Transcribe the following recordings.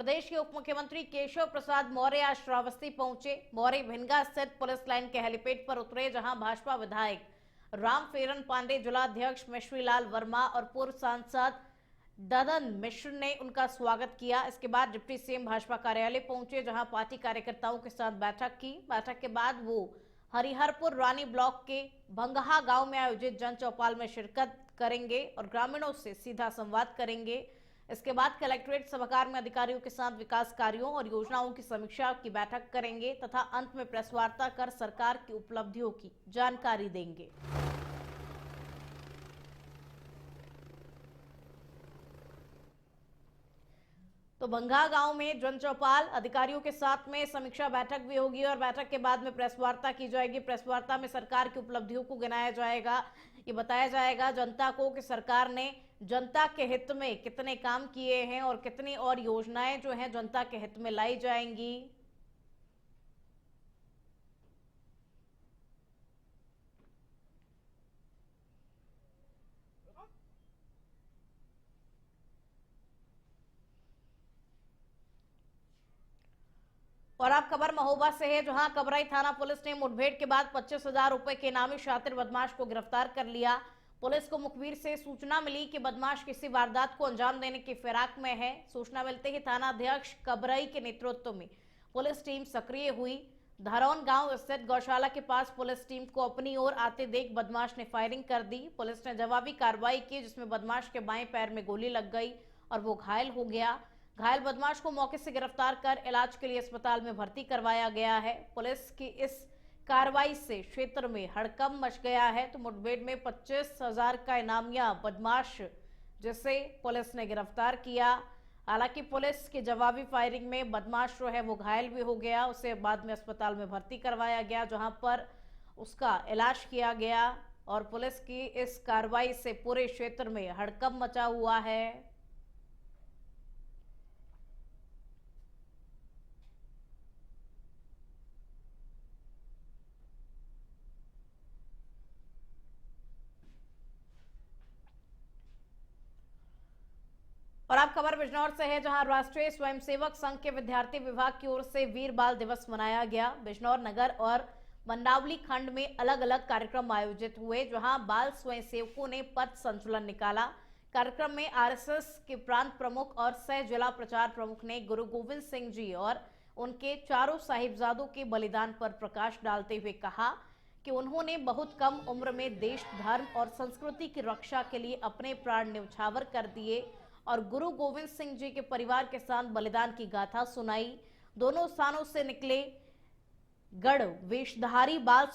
प्रदेश के उप मुख्यमंत्री केशव प्रसाद मौर्य आज श्रावस्ती पहुंचे। मौर्य भिनगा स्थित पुलिस लाइन के हेलीपैड पर उतरे, जहां भाजपा विधायक राम फेरन पांडे, जिलाध्यक्ष मिश्रीलाल वर्मा और पूर्व सांसद ददन मिश्र ने उनका स्वागत किया। इसके बाद डिप्टी सीएम भाजपा कार्यालय पहुंचे, जहां पार्टी कार्यकर्ताओं के साथ बैठक की। बैठक के बाद वो हरिहरपुर रानी ब्लॉक के भंगहा गांव में आयोजित जन चौपाल में शिरकत करेंगे और ग्रामीणों से सीधा संवाद करेंगे। इसके बाद कलेक्ट्रेट सभागार में अधिकारियों के साथ विकास कार्यों और योजनाओं की समीक्षा की बैठक करेंगे तथा अंत में प्रेस वार्ता कर सरकार की उपलब्धियों की जानकारी देंगे। तो भंगा गांव में जन चौपाल, अधिकारियों के साथ में समीक्षा बैठक भी होगी और बैठक के बाद में प्रेस वार्ता की जाएगी। प्रेस वार्ता में सरकार की उपलब्धियों को गिनाया जाएगा। ये बताया जाएगा जनता को कि सरकार ने जनता के हित में कितने काम किए हैं और कितनी और योजनाएं जो हैं जनता के हित में लाई जाएंगी। और आप खबर महोबा से है, जहां कबराई थाना पुलिस ने मुठभेड़ के बाद 25,000 रुपए के इनामी शातिर बदमाश को गिरफ्तार कर लिया। पुलिस को मुखबिर से सूचना मिली कि बदमाश किसी वारदात को अंजाम देने की फिराक में है। सूचना मिलते ही थाना अध्यक्ष कबराई के नेतृत्व में पुलिस टीम सक्रिय हुई। धरौन गांव स्थित गौशाला के पास पुलिस टीम को अपनी ओर आते देख बदमाश ने फायरिंग कर दी। पुलिस ने जवाबी कार्रवाई की, जिसमें बदमाश के बाएं पैर में गोली लग गई और वो घायल हो गया। घायल बदमाश को मौके से गिरफ्तार कर इलाज के लिए अस्पताल में भर्ती करवाया गया है। पुलिस की इस कार्रवाई से क्षेत्र में हड़कंप मच गया है। तो मुठभेड़ में 25,000 का इनामिया बदमाश जिसे पुलिस ने गिरफ्तार किया। हालांकि पुलिस की जवाबी फायरिंग में बदमाश जो है वो घायल भी हो गया। उसे बाद में अस्पताल में भर्ती करवाया गया, जहां पर उसका इलाज किया गया। और पुलिस की इस कार्रवाई से पूरे क्षेत्र में हड़कंप मचा हुआ है। और आप खबर बिजनौर से है, जहां राष्ट्रीय स्वयंसेवक संघ के विद्यार्थी विभाग की ओर से वीर बाल दिवस मनाया गया। बिजनौर नगर और मंडावली खंड में अलग अलग कार्यक्रम आयोजित हुए, जहां बाल स्वयंसेवकों ने पथ संचलन निकाला। कार्यक्रम में आरएसएस के प्रांत प्रमुख और सह जिला प्रचार प्रमुख ने गुरु गोविंद सिंह जी और उनके चारों साहिबजादों के बलिदान पर प्रकाश डालते हुए कहा कि उन्होंने बहुत कम उम्र में देश, धर्म और संस्कृति की रक्षा के लिए अपने प्राण न्यौछावर कर दिए और गुरु गोविंद सिंह जी के परिवार के साथ बलिदान की गाथा सुनाई। दोनों स्थानों से निकले गढ़ वेशधारी बाल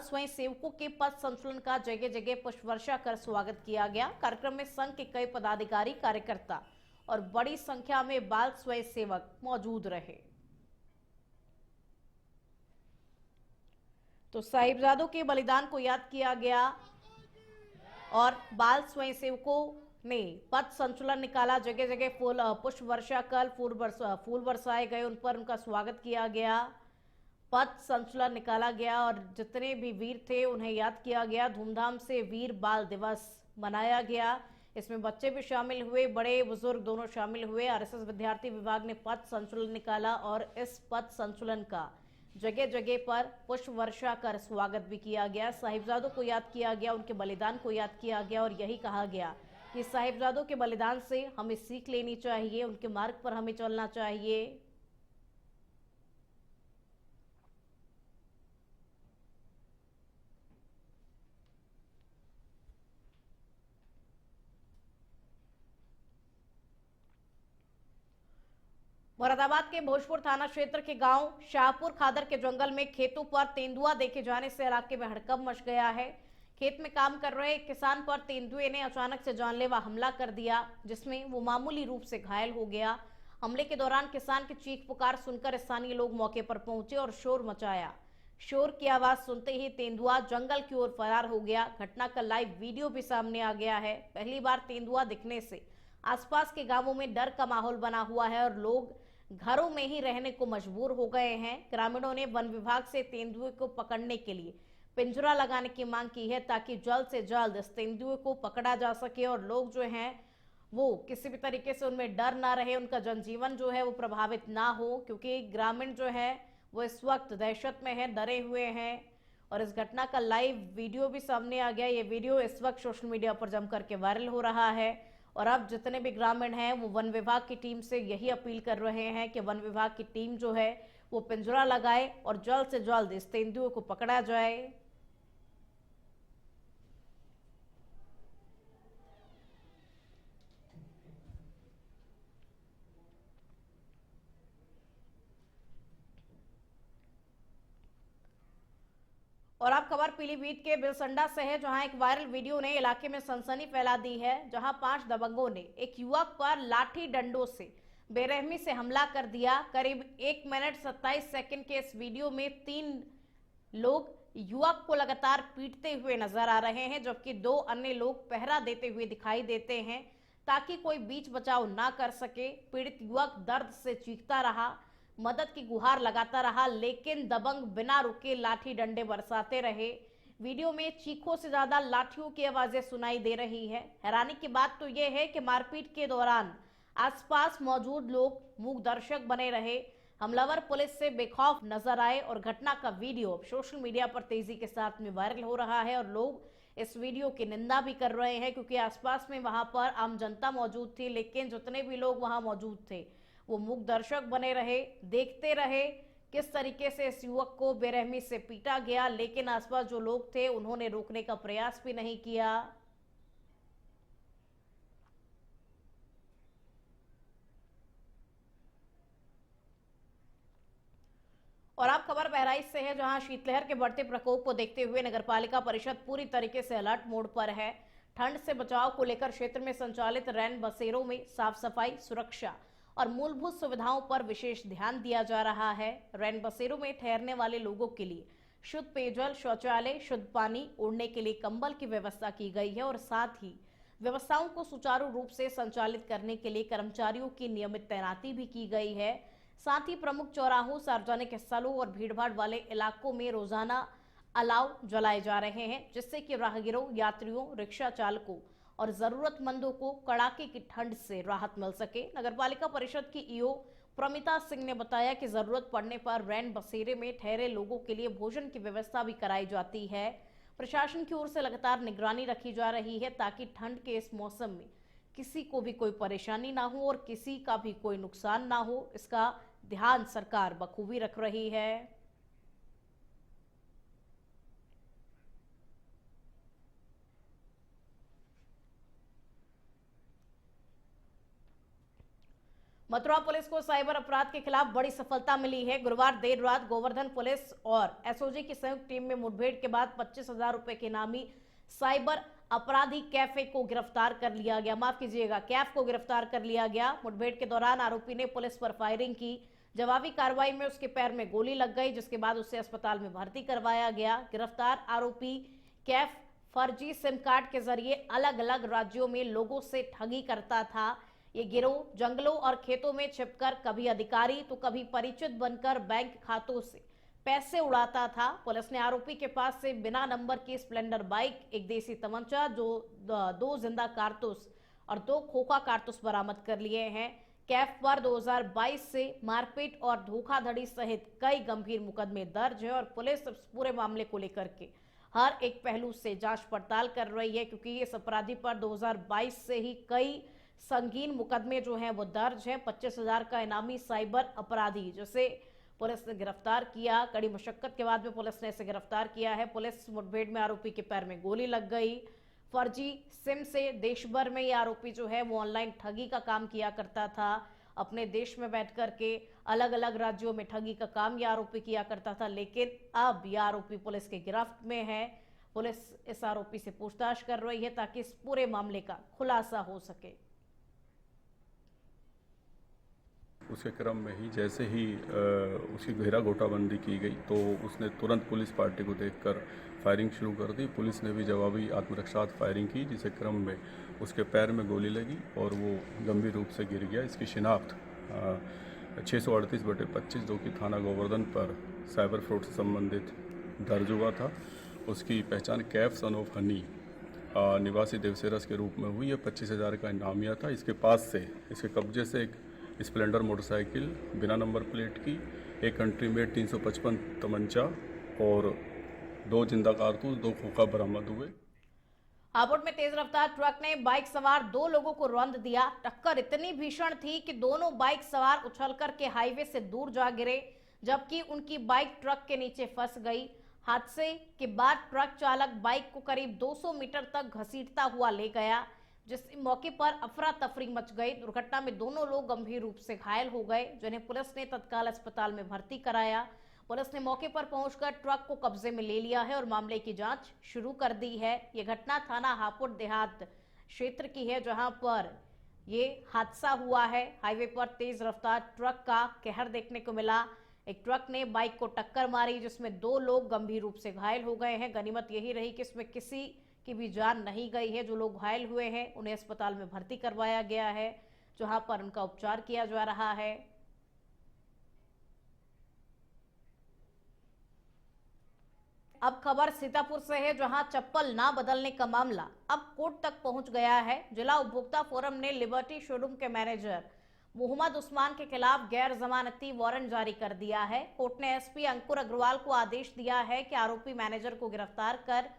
स्वयंसेवकों के पथ संचलन का जगह जगह पुष्प वर्षा कर स्वागत किया गया। कार्यक्रम में संघ के कई पदाधिकारी, कार्यकर्ता और बड़ी संख्या में बाल स्वयंसेवक मौजूद रहे। तो साहिबजादों के बलिदान को याद किया गया और बाल स्वयंसेवकों ने पथ संचलन निकाला। जगह जगह पुष्प वर्षा कर फूल बरसाए गए, उन पर उनका स्वागत किया गया। पथ संचलन निकाला गया और जितने भी वीर थे उन्हें याद किया गया। धूमधाम से वीर बाल दिवस मनाया गया। इसमें बच्चे भी शामिल हुए, बड़े बुजुर्ग दोनों शामिल हुए। आरएसएस विद्यार्थी विभाग ने पथ संचलन निकाला और इस पथ संचलन का जगह जगह पर पुष्प वर्षा कर स्वागत भी किया गया। साहिबजादों को याद किया गया, उनके बलिदान को याद किया गया और यही कहा गया कि साहिबजादों के बलिदान से हमें सीख लेनी चाहिए, उनके मार्ग पर हमें चलना चाहिए। मुरादाबाद के भोजपुर थाना क्षेत्र के गांव शाहपुर खादर के जंगल में खेतों पर तेंदुआ देखे जाने से इलाके में हड़कंप मच गया है। खेत में काम कर रहे एक किसान पर तेंदुए ने अचानक से जानलेवा हमला कर दिया, जिसमें वो मामूली रूप से घायल हो गया। हमले के दौरान किसान की चीख पुकार सुनकर स्थानीय लोग मौके पर पहुंचे और शोर मचाया। शोर की आवाज सुनते ही तेंदुआ जंगल की ओर फरार हो गया। घटना का लाइव वीडियो भी सामने आ गया है। पहली बार तेंदुआ दिखने से आसपास के गांवों में डर का माहौल बना हुआ है और लोग घरों में ही रहने को मजबूर हो गए हैं। ग्रामीणों ने वन विभाग से तेंदुए को पकड़ने के लिए पिंजरा लगाने की मांग की है, ताकि जल्द से जल्द इस तेंदुए को पकड़ा जा सके और लोग जो हैं वो किसी भी तरीके से उनमें डर ना रहे, उनका जनजीवन जो है वो प्रभावित ना हो, क्योंकि ग्रामीण जो है वो इस वक्त दहशत में है, डरे हुए हैं। और इस घटना का लाइव वीडियो भी सामने आ गया। ये वीडियो इस वक्त सोशल मीडिया पर जम करके वायरल हो रहा है। और अब जितने भी ग्रामीण हैं वो वन विभाग की टीम से यही अपील कर रहे हैं कि वन विभाग की टीम जो है वो पिंजरा लगाए और जल्द से जल्द इस तेंदुए को पकड़ा जाए। और आप खबर पीलीभीत के बिलसंडा से है, जहां एक वायरल वीडियो ने इलाके में सनसनी फैला दी है। जहां 5 दबंगों ने एक युवक पर लाठी डंडों से बेरहमी से हमला कर दिया। करीब 1 मिनट 27 सेकंड के इस वीडियो में 3 लोग युवक को लगातार पीटते हुए नजर आ रहे हैं, जबकि 2 अन्य लोग पहरा देते हुए दिखाई देते हैं ताकि कोई बीच बचाव ना कर सके। पीड़ित युवक दर्द से चीखता रहा, मदद की गुहार लगाता रहा, लेकिन दबंग बिना रुके लाठी डंडे बरसाते रहे। वीडियो में चीखों से ज्यादा लाठियों की आवाजें सुनाई दे रही है। हैरानी की बात तो यह है कि मारपीट के दौरान आसपास मौजूद लोग मूक दर्शक बने रहे। हमलावर पुलिस से बेखौफ नजर आए और घटना का वीडियो सोशल मीडिया पर तेजी के साथ में वायरल हो रहा है और लोग इस वीडियो की निंदा भी कर रहे हैं, क्योंकि आसपास में वहां पर आम जनता मौजूद थी, लेकिन जितने भी लोग वहां मौजूद थे वो मूक दर्शक बने रहे, देखते रहे किस तरीके से इस युवक को बेरहमी से पीटा गया। लेकिन आसपास जो लोग थे उन्होंने रोकने का प्रयास भी नहीं किया। और आप खबर बहराइच से है, जहां शीतलहर के बढ़ते प्रकोप को देखते हुए नगरपालिका परिषद पूरी तरीके से अलर्ट मोड पर है। ठंड से बचाव को लेकर क्षेत्र में संचालित रैन बसेरों में साफ सफाई, सुरक्षा और मूलभूत सुविधाओं पर विशेष ध्यान दिया जा रहा है। रैन बसेरों में ठहरने वाले लोगों के लिए शुद्ध पेयजल, शौचालय, शुद्ध पानी, ओढ़ने के लिए कंबल की व्यवस्था की गई है और साथ ही व्यवस्थाओं को सुचारू रूप से संचालित करने के लिए कर्मचारियों की नियमित तैनाती भी की गई है। साथ ही प्रमुख चौराहों, सार्वजनिक स्थलों और भीड़भाड़ वाले इलाकों में रोजाना अलाव जलाए जा रहे हैं, जिससे कि राहगीरों, यात्रियों, रिक्शा चालकों और जरूरतमंदों को कड़ाके की ठंड से राहत मिल सके। नगरपालिका परिषद की ईओ प्रमिता सिंह ने बताया कि जरूरत पड़ने पर रैन बसेरे में ठहरे लोगों के लिए भोजन की व्यवस्था भी कराई जाती है। प्रशासन की ओर से लगातार निगरानी रखी जा रही है ताकि ठंड के इस मौसम में किसी को भी कोई परेशानी ना हो और किसी का भी कोई नुकसान ना हो। इसका ध्यान सरकार बखूबी रख रही है। मथुरा पुलिस को साइबर अपराध के खिलाफ बड़ी सफलता मिली है। गुरुवार देर रात गोवर्धन पुलिस और एसओजी की संयुक्त टीम में मुठभेड़ के बाद 25,000 रुपए के इनामी साइबर अपराधी कैफे को गिरफ्तार कर लिया गया। माफ कीजिएगा, कैफ को गिरफ्तार कर लिया गया। मुठभेड़ के दौरान आरोपी ने पुलिस पर फायरिंग की। जवाबी कार्रवाई में उसके पैर में गोली लग गई, जिसके बाद उसे अस्पताल में भर्ती करवाया गया। गिरफ्तार आरोपी कैफ फर्जी सिम कार्ड के जरिए अलग अलग राज्यों में लोगों से ठगी करता था। ये गिरोह जंगलों और खेतों में छिपकर कभी अधिकारी तो कभी परिचित बनकर बैंक खातों से पैसे उड़ाता था। पुलिस ने आरोपी के पास से बिना नंबर की स्प्लेंडर बाइक, एक देसी तमंचा, 2 जिंदा कारतूस और 2 खोखा कारतूस बरामद कर लिए हैं। कैफ पर 2022 से मारपीट और धोखाधड़ी सहित कई गंभीर मुकदमे दर्ज है और पुलिस इस पूरे मामले को लेकर के हर एक पहलू से जांच पड़ताल कर रही है, क्योंकि इस अपराधी पर 2022 से ही कई संगीन मुकदमे जो हैं वो दर्ज हैं। 25,000 का इनामी साइबर अपराधी जिसे पुलिस ने गिरफ्तार किया। कड़ी मशक्कत के बाद में पुलिस ने इसे गिरफ्तार किया है। पुलिस मुठभेड़ में आरोपी के पैर में गोली लग गई। फर्जी सिम से देश भर में ये आरोपी जो है वो ऑनलाइन ठगी का काम किया करता था। अपने देश में बैठ करके अलग अलग राज्यों में ठगी का काम ये आरोपी किया करता था, लेकिन अब ये आरोपी पुलिस के गिरफ्त में है। पुलिस इस आरोपी से पूछताछ कर रही है ताकि इस पूरे मामले का खुलासा हो सके। उसके क्रम में ही जैसे ही उसकी घेरा गोटाबंदी की गई तो उसने तुरंत पुलिस पार्टी को देखकर फायरिंग शुरू कर दी। पुलिस ने भी जवाबी आत्मरक्षात्मक फायरिंग की, जिसके क्रम में उसके पैर में गोली लगी और वो गंभीर रूप से गिर गया। इसकी शिनाख्त 638/25 जो कि थाना गोवर्धन पर साइबर फ्रॉड से संबंधित दर्ज हुआ था। उसकी पहचान कैफ सन ऑफ हनी निवासी देवसेरस के रूप में हुई। ये 25,000 का इनामिया था। इसके पास से, इसके कब्जे से एक स्प्लेंडर मोटरसाइकिल बिना नंबर प्लेट की, एक कंट्री मेड 355 तमंचा और 2 जिंदा कारतूस, 2 खोखा बरामद हुए। हापुड़ में तेज रफ्तार ट्रक ने बाइक सवार 2 लोगों को रौंद दिया। टक्कर इतनी भीषण थी कि दोनों बाइक सवार उछलकर के हाईवे से दूर जा गिरे, जबकि उनकी बाइक ट्रक के नीचे फंस गई। हादसे के बाद ट्रक चालक बाइक को करीब 200 मीटर तक घसीटता हुआ ले गया, जिस मौके पर अफरा तफरी मच गई। दुर्घटना में दोनों लोग गंभीर रूप से घायल हो गए, जिन्हें पुलिस ने तत्काल अस्पताल में भर्ती कराया। पुलिस ने मौके पर पहुंचकर ट्रक को कब्जे में ले लिया है और मामले की जांच शुरू कर दी है। ये घटना थाना हापुड़ देहात क्षेत्र की है, जहां पर ये हादसा हुआ है। हाईवे पर तेज रफ्तार ट्रक का कहर देखने को मिला। एक ट्रक ने बाइक को टक्कर मारी, जिसमें 2 लोग गंभीर रूप से घायल हो गए हैं। गनीमत यही रही कि इसमें किसी की भी जान नहीं गई है। जो लोग घायल हुए हैं उन्हें अस्पताल में भर्ती करवाया गया है, जहां पर उनका उपचार किया जा रहा है। अब खबर सीतापुर से है, जहां चप्पल ना बदलने का मामला अब कोर्ट तक पहुंच गया है। जिला उपभोक्ता फोरम ने लिबर्टी शोरूम के मैनेजर मोहम्मद उस्मान के खिलाफ गैर जमानती वारंट जारी कर दिया है। कोर्ट ने एसपी अंकुर अग्रवाल को आदेश दिया है कि आरोपी मैनेजर को गिरफ्तार कर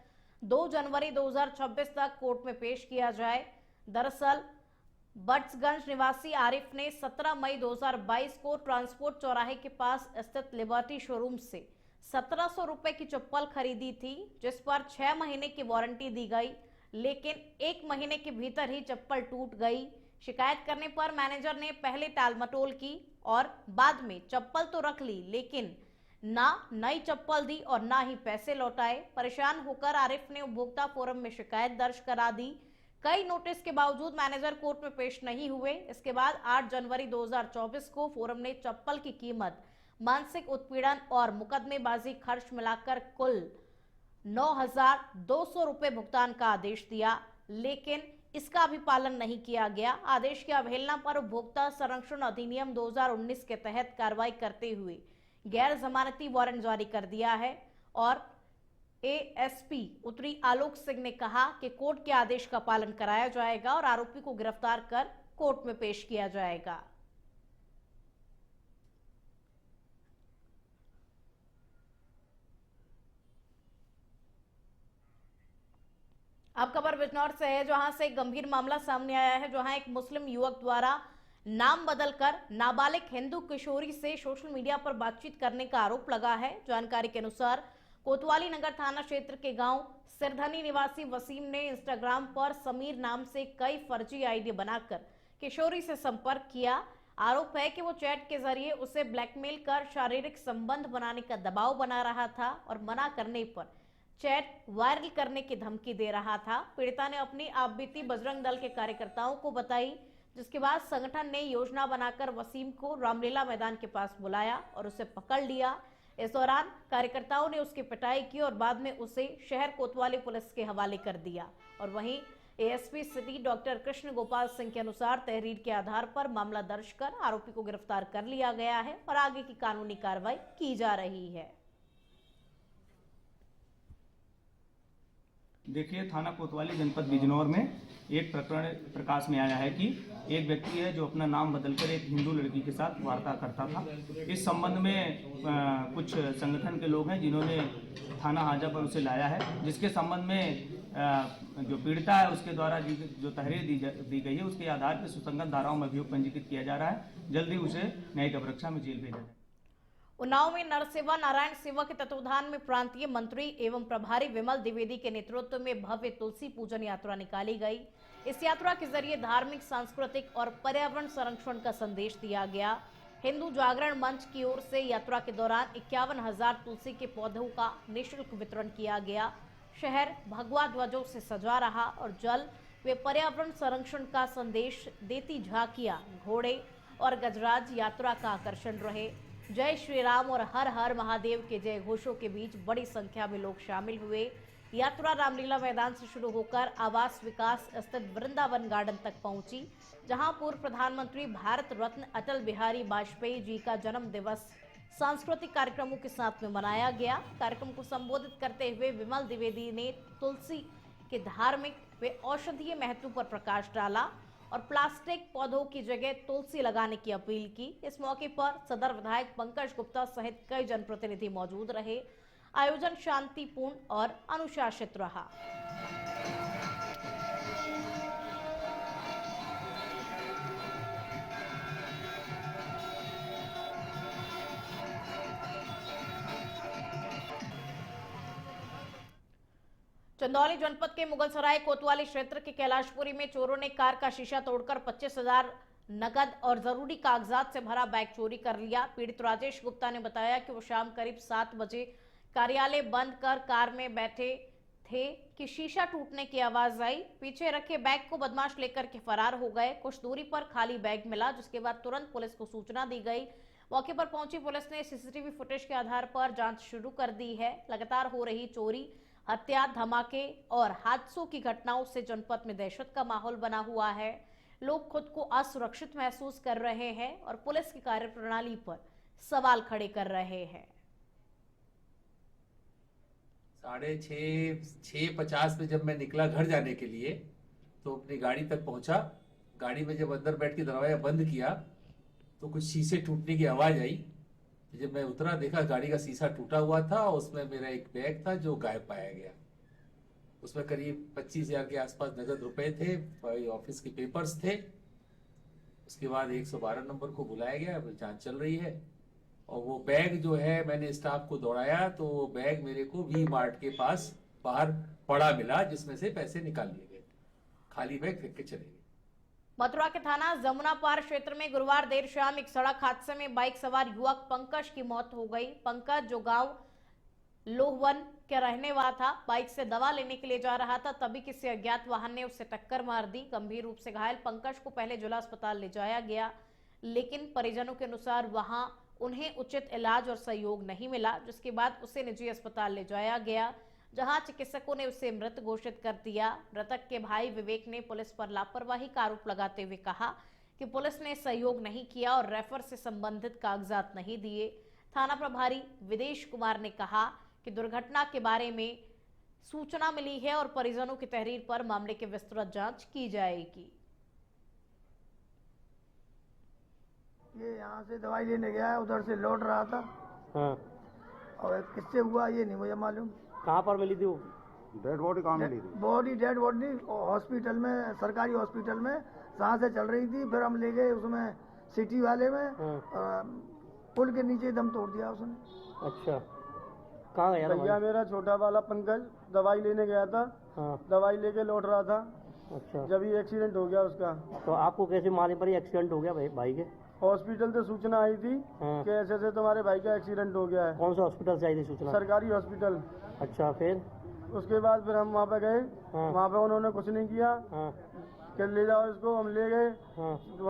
2 जनवरी 2026 तक कोर्ट में पेश किया जाए। दरअसल बट्सगंज निवासी आरिफ ने 17 मई 2022 को ट्रांसपोर्ट चौराहे के पास स्थित लिबर्टी शोरूम से 1700 रुपए की चप्पल खरीदी थी, जिस पर 6 महीने की वारंटी दी गई, लेकिन 1 महीने के भीतर ही चप्पल टूट गई। शिकायत करने पर मैनेजर ने पहले टालमटोल की और बाद में चप्पल तो रख ली, लेकिन ना नई चप्पल दी और ना ही पैसे लौटाए। परेशान होकर आरिफ ने उपभोक्ता फोरम में शिकायत दर्ज करा दी। कई नोटिस के बावजूद मैनेजर कोर्ट में पेश नहीं हुए। इसके बाद 8 जनवरी 2024 को फोरम ने चप्पल की कीमत, मानसिक उत्पीड़न और मुकदमेबाजी खर्च मिलाकर कुल 9,200 रुपए भुगतान का आदेश दिया, लेकिन इसका भी पालन नहीं किया गया। आदेश की अवहेलना पर उपभोक्ता संरक्षण अधिनियम 2019 के तहत कार्रवाई करते हुए गैर जमानती वारंट जारी कर दिया है और एएसपी उत्तरी आलोक सिंह ने कहा कि कोर्ट के आदेश का पालन कराया जाएगा और आरोपी को गिरफ्तार कर कोर्ट में पेश किया जाएगा। अब खबर बिजनौर से है, जहां से एक गंभीर मामला सामने आया है, जहां एक मुस्लिम युवक द्वारा नाम बदलकर नाबालिग हिंदू किशोरी से सोशल मीडिया पर बातचीत करने का आरोप लगा है। जानकारी के अनुसार कोतवाली नगर थाना क्षेत्र के गांव सिरधनी निवासी वसीम ने इंस्टाग्राम पर समीर नाम से कई फर्जी आईडी बनाकर किशोरी से संपर्क किया। आरोप है कि वो चैट के जरिए उसे ब्लैकमेल कर शारीरिक संबंध बनाने का दबाव बना रहा था और मना करने पर चैट वायरल करने की धमकी दे रहा था। पीड़िता ने अपनी आपबीती बजरंग दल के कार्यकर्ताओं को बताई, जिसके बाद संगठन ने योजना बनाकर वसीम को रामलीला मैदान के पास बुलाया और उसे पकड़ लिया। इस दौरान कार्यकर्ताओं ने उसकी पिटाई की और बाद में उसे शहर कोतवाली पुलिस के हवाले कर दिया। और वहीं ASP city doctor Krishna Gopal Singh के अनुसार तहरीर के आधार पर मामला दर्ज कर आरोपी को गिरफ्तार कर लिया गया है और आगे की कानूनी कार्रवाई की जा रही है। देखिए, थाना कोतवाली जनपद बिजनौर में एक प्रकरण प्रकाश में आया है कि एक व्यक्ति है जो अपना नाम बदलकर एक हिंदू लड़की के साथ वार्ता करता था। इस संबंध में कुछ संगठन के लोग हैं जिन्होंने थाना हाजा पर उसे लाया है, जिसके संबंध में जो पीड़िता है उसके द्वारा जो तहरीर दी गई है उसके आधार पर सुसंगत धाराओं में अभियोग पंजीकृत किया जा रहा है। जल्दी उसे न्यायिक अपरक्षा में जेल भेजा जाए। उन्नाव में नरसेवा नारायण सेवा के तत्वाधान में प्रांतीय मंत्री एवं प्रभारी विमल द्विवेदी के नेतृत्व में भव्य तुलसी पूजन यात्रा निकाली गई। इस यात्रा के जरिए धार्मिक, सांस्कृतिक और पर्यावरण संरक्षण का संदेश दिया गया। हिंदू जागरण मंच की ओर से यात्रा के दौरान 51,000 तुलसी के पौधों का निःशुल्क वितरण किया गया। शहर भगवा ध्वजों से सजा रहा और जल व पर्यावरण संरक्षण का संदेश देती झांकियां, घोड़े और गजराज यात्रा का आकर्षण रहे। जय श्री राम और हर हर महादेव के जय घोषों के बीच बड़ी संख्या में लोग शामिल हुए। यात्रा रामलीला मैदान से शुरू होकर आवास विकास स्थित वृंदावन गार्डन तक पहुंची, जहां पूर्व प्रधानमंत्री भारत रत्न अटल बिहारी वाजपेयी जी का जन्म दिवस सांस्कृतिक कार्यक्रमों के साथ में मनाया गया। कार्यक्रम को संबोधित करते हुए विमल द्विवेदी ने तुलसी के धार्मिक व औषधीय महत्व पर प्रकाश डाला और प्लास्टिक पौधों की जगह तुलसी लगाने की अपील की। इस मौके पर सदर विधायक पंकज गुप्ता सहित कई जनप्रतिनिधि मौजूद रहे। आयोजन शांतिपूर्ण और अनुशासित रहा। चंदौली जनपद के मुगलसराय कोतवाली क्षेत्र के कैलाशपुरी में चोरों ने कार का शीशा तोड़कर 25,000 नकद और जरूरी कागजात से भरा बैग चोरी कर लिया। पीड़ित राजेश गुप्ता ने बताया कि वो शाम करीब 7 बजे कार्यालय बंद कर कार में बैठे थे कि शीशा टूटने की आवाज आई। पीछे रखे बैग को बदमाश लेकर के फरार हो गए। कुछ दूरी पर खाली बैग मिला, जिसके बाद तुरंत पुलिस को सूचना दी गई। मौके पर पहुंची पुलिस ने सीसीटीवी फुटेज के आधार पर जांच शुरू कर दी है। लगातार हो रही चोरी, हत्या, धमाके और हादसों की घटनाओं से जनपद में दहशत का माहौल बना हुआ है। लोग खुद को असुरक्षित महसूस कर रहे हैं और पुलिस की कार्यप्रणाली पर सवाल खड़े कर रहे हैं। 6:50 में जब मैं निकला घर जाने के लिए तो अपनी गाड़ी तक पहुंचा। गाड़ी में जब अंदर बैठ के दरवाजा बंद किया तो कुछ शीशे टूटने की आवाज आई। जब मैं उतरा देखा गाड़ी का शीशा टूटा हुआ था। उसमें मेरा एक बैग था जो गायब पाया गया। उसमें करीब 25,000 के आसपास नगद रुपए थे, ऑफिस के पेपर्स थे। उसके बाद 112 नंबर को बुलाया गया, जांच चल रही है। और वो बैग जो है मैंने स्टाफ को दौड़ाया तो वो बैग मेरे को वी मार्ट के पास बाहर पड़ा मिला, जिसमें से पैसे निकाल लिए गए। खाली बैग फेंक के चले गए। मथुरा के थाना जमुना पार क्षेत्र में गुरुवार देर शाम एक सड़क हादसे में बाइक सवार युवक पंकज की मौत हो गई। पंकज, जो गांव लोहवन के रहने वाला था, बाइक से दवा लेने के लिए जा रहा था, तभी किसी अज्ञात वाहन ने उससे टक्कर मार दी। गंभीर रूप से घायल पंकज को पहले जिला अस्पताल ले जाया गया, लेकिन परिजनों के अनुसार वहां उन्हें उचित इलाज और सहयोग नहीं मिला, जिसके बाद उसे निजी अस्पताल ले जाया गया, जहां चिकित्सकों ने उसे मृत घोषित कर दिया। मृतक के भाई विवेक ने पुलिस पर लापरवाही का आरोप लगाते हुए कहा कि पुलिस ने सहयोग नहीं किया और रेफर से संबंधित कागजात नहीं दिए। थाना प्रभारी विदेश कुमार ने कहा कि दुर्घटना के बारे में सूचना मिली है और परिजनों की तहरीर पर मामले की विस्तृत जांच की जाएगी। ये यहाँ से दवाई लेने गया है, उधर से लौट रहा था। हाँ। और किससे हुआ ये नहीं मुझे मालूम। कहाँ पर मिली थी वो? डेड बॉडी कहाँ मिली थी? बॉडी डेड बॉडी हॉस्पिटल में, सरकारी हॉस्पिटल में सांसें चल रही थी। फिर हम ले गए उसमें सिटी वाले में। पुल के नीचे दम तोड़ दिया उसने। अच्छा, कहाँ गया था? भैया मेरा छोटा वाला पंकज दवाई लेने गया था। हाँ। दवाई लेके लौट रहा था। अच्छा, जब ये एक्सीडेंट हो गया उसका। तो आपको कैसे मालूम पड़ी एक्सीडेंट हो गया भाई के? हॉस्पिटल से सूचना आई थी कि ऐसे ऐसे तुम्हारे भाई का एक्सीडेंट हो गया है। कौन सा हॉस्पिटल से आई थी सूचना? सरकारी हॉस्पिटल। अच्छा, फिर उसके बाद फिर हम वहाँ पे गए। वहाँ पे उन्होंने कुछ नहीं किया कि ले जाओ इसको, हम ले गए।